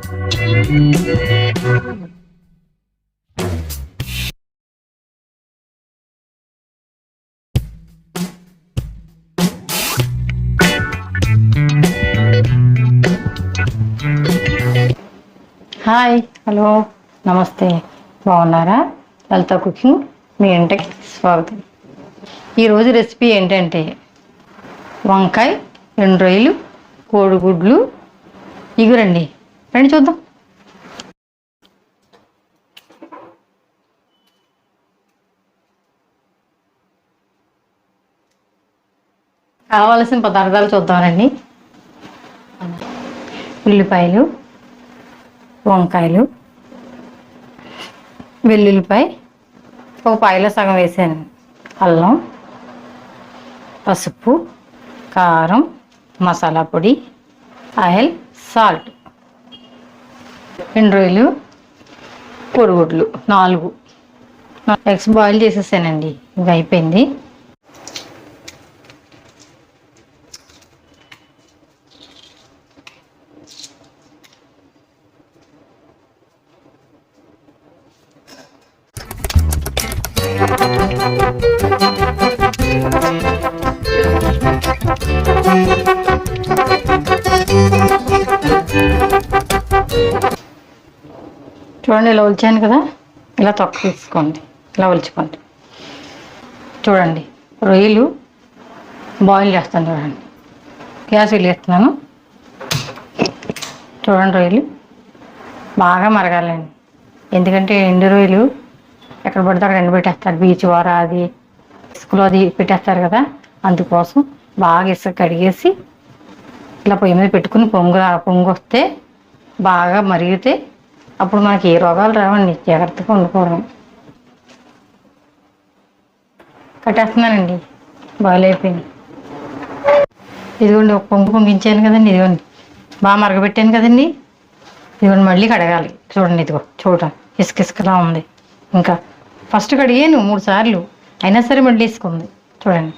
Hi, hello, నమస్తే. బాగున్నారా? లలిత cooking మీ ఇంటికి స్వాగతం. ఈరోజు రెసిపీ ఏంటంటే వంకాయ, 2 రొయ్యలు, కోడిగుడ్లు. ఇగురండి, రండి చూద్దాం. కావలసిన పదార్థాలు చూద్దామండి. ఉల్లిపాయలు, వంకాయలు, వెల్లుల్లిపాయ ఒక పాయలో సగం వేసాను, అల్లం, పసుపు, కారం, మసాలా పొడి, ఆయిల్, సాల్ట్, 2 రొయ్యలు, కోడిగుడ్లు 4 ఎగ్స్ బాయిల్ చేసేసానండి. ఇది అయిపోయింది. చూడండి, ఇలా ఒలిచాను కదా, ఇలా తొక్క తీసుకోండి, ఇలా ఒలుచుకోండి. చూడండి, రొయ్యలు బాయిల్ చేస్తాను. చూడండి, గ్యాస్ వెలిగిస్తున్నాను. చూడండి, రొయ్యలు బాగా మరగాలండి. ఎందుకంటే ఎండు రొయ్యలు ఎక్కడ పడితే అక్కడ ఎండబెట్టేస్తారు, బీచ్ వార అది ఇసుకలో అది పెట్టేస్తారు కదా. అందుకోసం బాగా ఇసుక కడిగేసి ఇలా పొయ్యి మీద పెట్టుకుని పొంగు వస్తే బాగా మరిగితే అప్పుడు మనకి ఏ రోగాలు రావండి. జాగ్రత్తగా వండుకోవడం. కట్టేస్తున్నానండి, బాయిల్ అయిపోయింది. ఇదిగోండి, ఒక పొంగు పొంగించాను కదండి. ఇదిగోండి, బాగా మరగబెట్టాను కదండి. ఇదిగోండి, మళ్ళీ కడగాలి. చూడండి, ఇదిగో చూడండి, ఇసుక ఇసుకలా ఉంది. ఇంకా ఫస్ట్ కడిగాను 3 సార్లు, అయినా సరే మళ్ళీ ఇసుకుంది. చూడండి,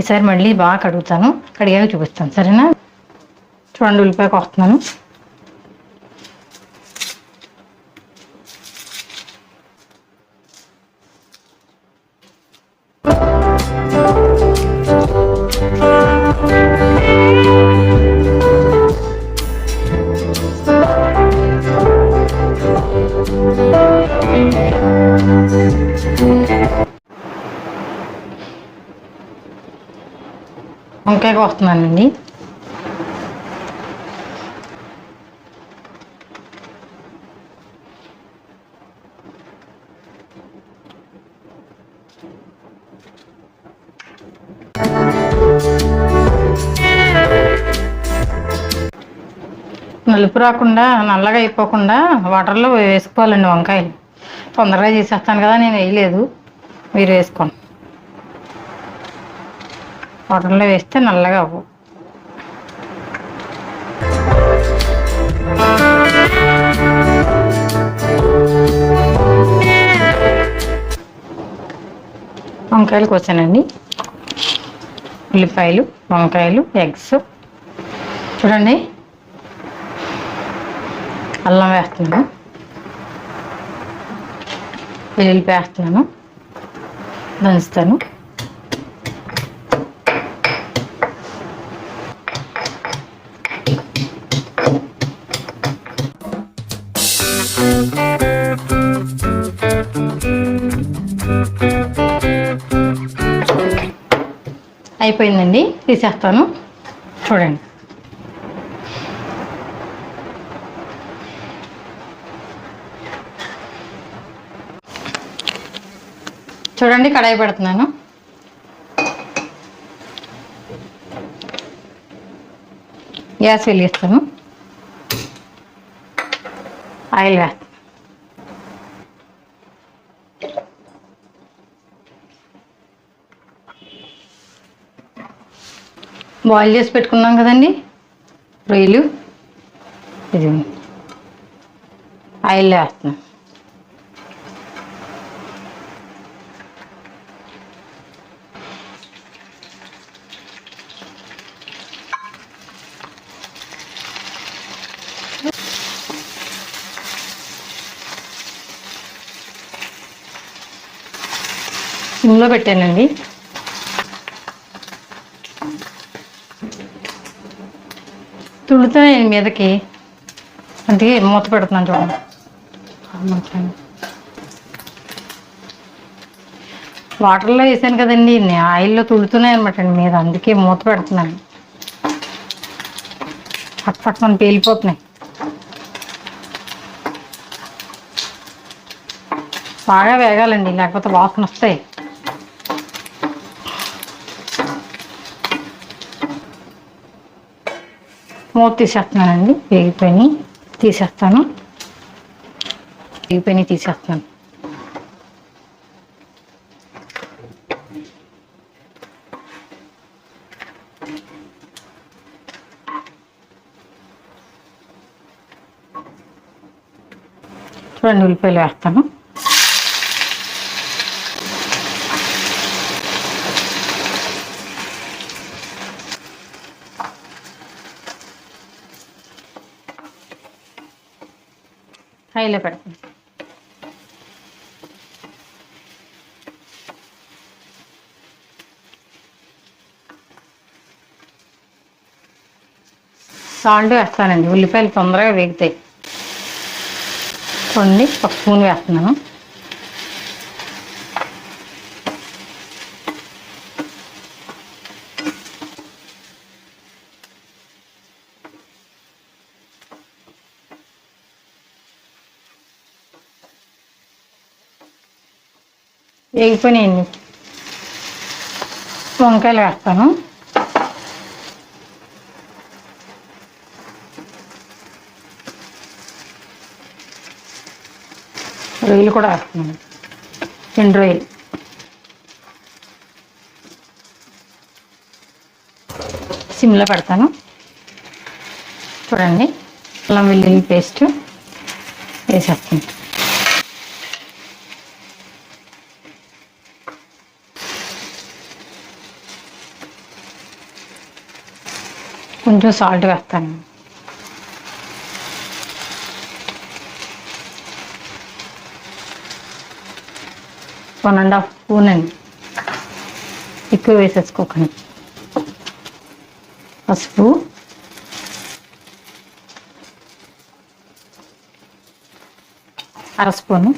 ఈసారి మళ్ళీ బాగా కడుగుతాను, కడిగాక చూపిస్తాను, సరేనా? చూడండి, ఉల్లిపాయ కోస్తున్నాను. వంకాయ కోస్తున్నానండి. నలుపు రాకుండా, నల్లగా అయిపోకుండా వాటర్లో వేసుకోవాలండి వంకాయలు. తొందరగా చేసేస్తాను కదా, నేను వేయలేదు, మీరు వేసుకోండి. వాటర్లో వేస్తే నల్లగా అవ్వు. వంకాయలు కోసానండి, ఉల్లిపాయలు, వంకాయలు, ఎగ్స్. చూడండి, అల్లం వేస్తున్నాను, వెల్లుల్లిపాయ వేస్తున్నాను, దంచుతాను. అయిపోయిందండి, తీసేస్తాను. చూడండి, చూడండి, కడాయి పెడుతున్నాను. గ్యాస్ వెలిగిస్తాను, ఆయిల్ వేస్తాను. బాయిల్ చేసి పెట్టుకున్నాం కదండి రొయ్యలు, ఇది ఆయిల్ వేస్తున్నాం. సిమ్లో పెట్టానండి. తుడుతున్నాయి మీదకి, అందుకే మూత పెడుతున్నాను చూడండి. వాటర్లో వేసాను కదండి, ఆయిల్లో తుడుతున్నాయి అనమాట అండి మీద, అందుకే మూత పెడుతున్నాను. ఫట్ మనం పేలిపోతున్నాయి. బాగా వేగాలండి, లేకపోతే వాసన వస్తాయి. మూత తీసేస్తున్నానండి. వేగిపోయినాయి తీసేస్తాను. తీసేస్తాను. చూడండి, ఉల్లిపాయలు వేస్తాను. హైలో పెడతాను. సాల్ట్ వేస్తానండి, ఉల్లిపాయలు తొందరగా వేగుతాయి. చూడండి, ఒక స్పూన్ వేస్తున్నాను. వేగిపోయినాయండి. వంకాయలు వేస్తాను. రొయ్యలు కూడా వేస్తున్నాను, 2 రొయ్యలు. సిమ్లో పెడతాను. చూడండి, అల్లం వెల్లుల్లి పేస్ట్ వేసేస్తాను. కొంచెం సాల్ట్ వేస్తాను. వన్ అండ్ హాఫ్ స్పూన్ అండి, ఎక్కువ వేసేసుకోకండి. పసుపు, అర స్పూను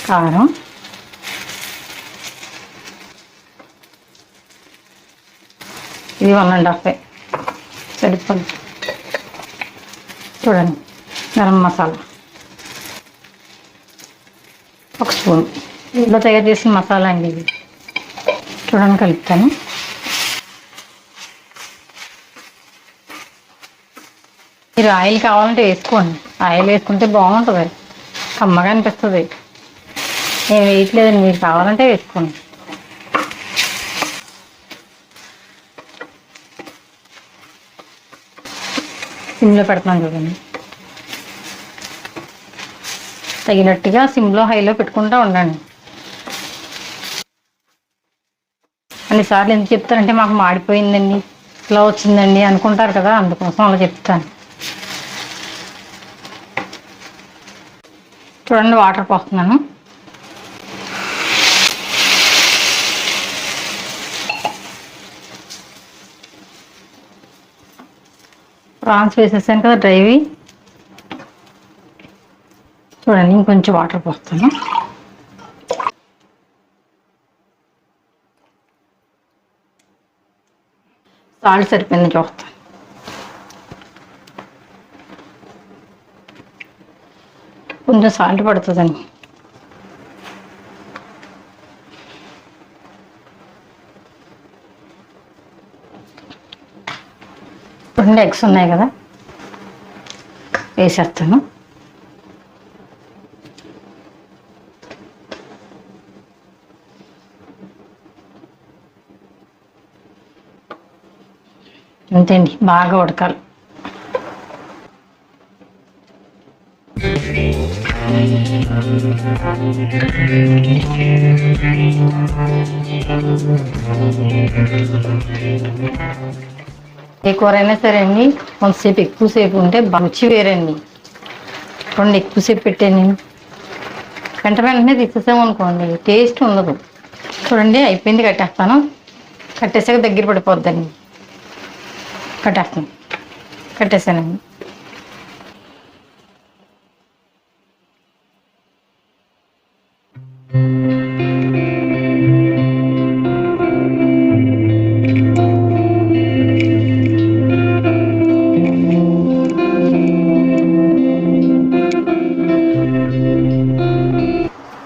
కారం, ఇది 1 అండ్ హాఫ్ సరిపోతుంది. చూడండి, గరం మసాలా 1 స్పూన్, ఇంట్లో తయారు చేసిన మసాలా అండి ఇది. చూడండి, కలుపుతాను. మీరు ఆయిల్ కావాలంటే వేసుకోండి, ఆయిల్ వేసుకుంటే బాగుంటుంది, కమ్మగా అనిపిస్తుంది. నేను వేయట్లేదండి, మీరు కావాలంటే వేసుకోండి. సిమ్లో పెడుతున్నాను చూడండి. తగినట్టుగా సిమ్లో హైలో పెట్టుకుంటూ ఉండండి. అన్నిసార్లు ఎందుకు చెప్తారంటే, మాకు మాడిపోయిందండి, ఇట్లా వచ్చిందండి అనుకుంటారు కదా, అందుకోసం అలా చెప్తాను. చూడండి, వాటర్ పోస్తున్నాను. ప్రాన్స్ వేసేసాను కదా డ్రైవి. చూడండి, ఇంకొంచెం వాటర్ పోస్తాను. సాల్ట్ సరిపోయింది చూస్తాను. కొంచెం సాల్ట్ పడుతుందండి. రెండు ఎగ్స్ ఉన్నాయి కదా, వేసేస్తాను. అంతేండి, బాగా ఉడకాలి. ఏ కూర అయినా సరే అండి, కొంతసేపు ఎక్కువసేపు ఉంటే రుచి వేరండి. రెండు ఎక్కువసేపు పెట్టాను నేను, వెంటనే తీసేసామనుకోండి టేస్ట్ ఉండదు. చూడండి అయిపోయింది, కట్టేస్తాను. కట్టేసాక దగ్గర పడిపోద్దండి. కట్టేసానండి.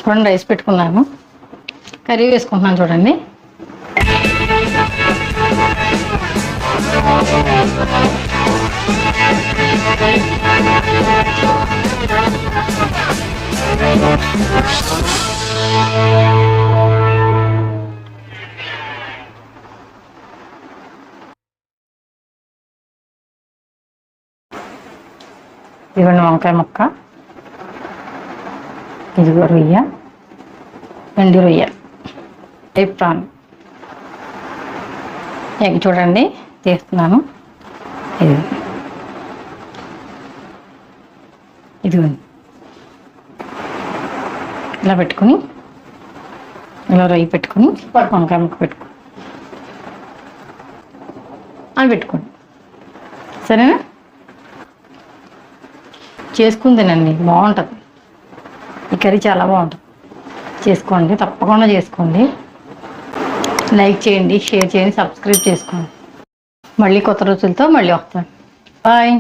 చూడండి రైస్ పెట్టుకున్నాను, కర్రీ వేసుకుంటున్నాను. చూడండి ఇదిగోండి వంకాయ ముక్క, ఇదిగో రొయ్య, ఎండు రొయ్య, ప్రాన్, ఎగ్ చూడండి తీస్తున్నాను. ఇదిగోండి ఇలా పెట్టుకుని, ఇలా రొయ్య పెట్టుకుని వంకాయ ముక్క పెట్టుకుని అవి పెట్టుకోండి. సరేనా? చేసుకుందేనండి, బాగుంటుంది. ఈ కర్రీ చాలా బాగుంటుంది. చేసుకోండి, తప్పకుండా చేసుకోండి. లైక్ చేయండి, షేర్ చేయండి, సబ్స్క్రైబ్ చేసుకోండి. మళ్ళీ కొత్త రుచులతో మళ్ళీ వస్తాను. బాయ్.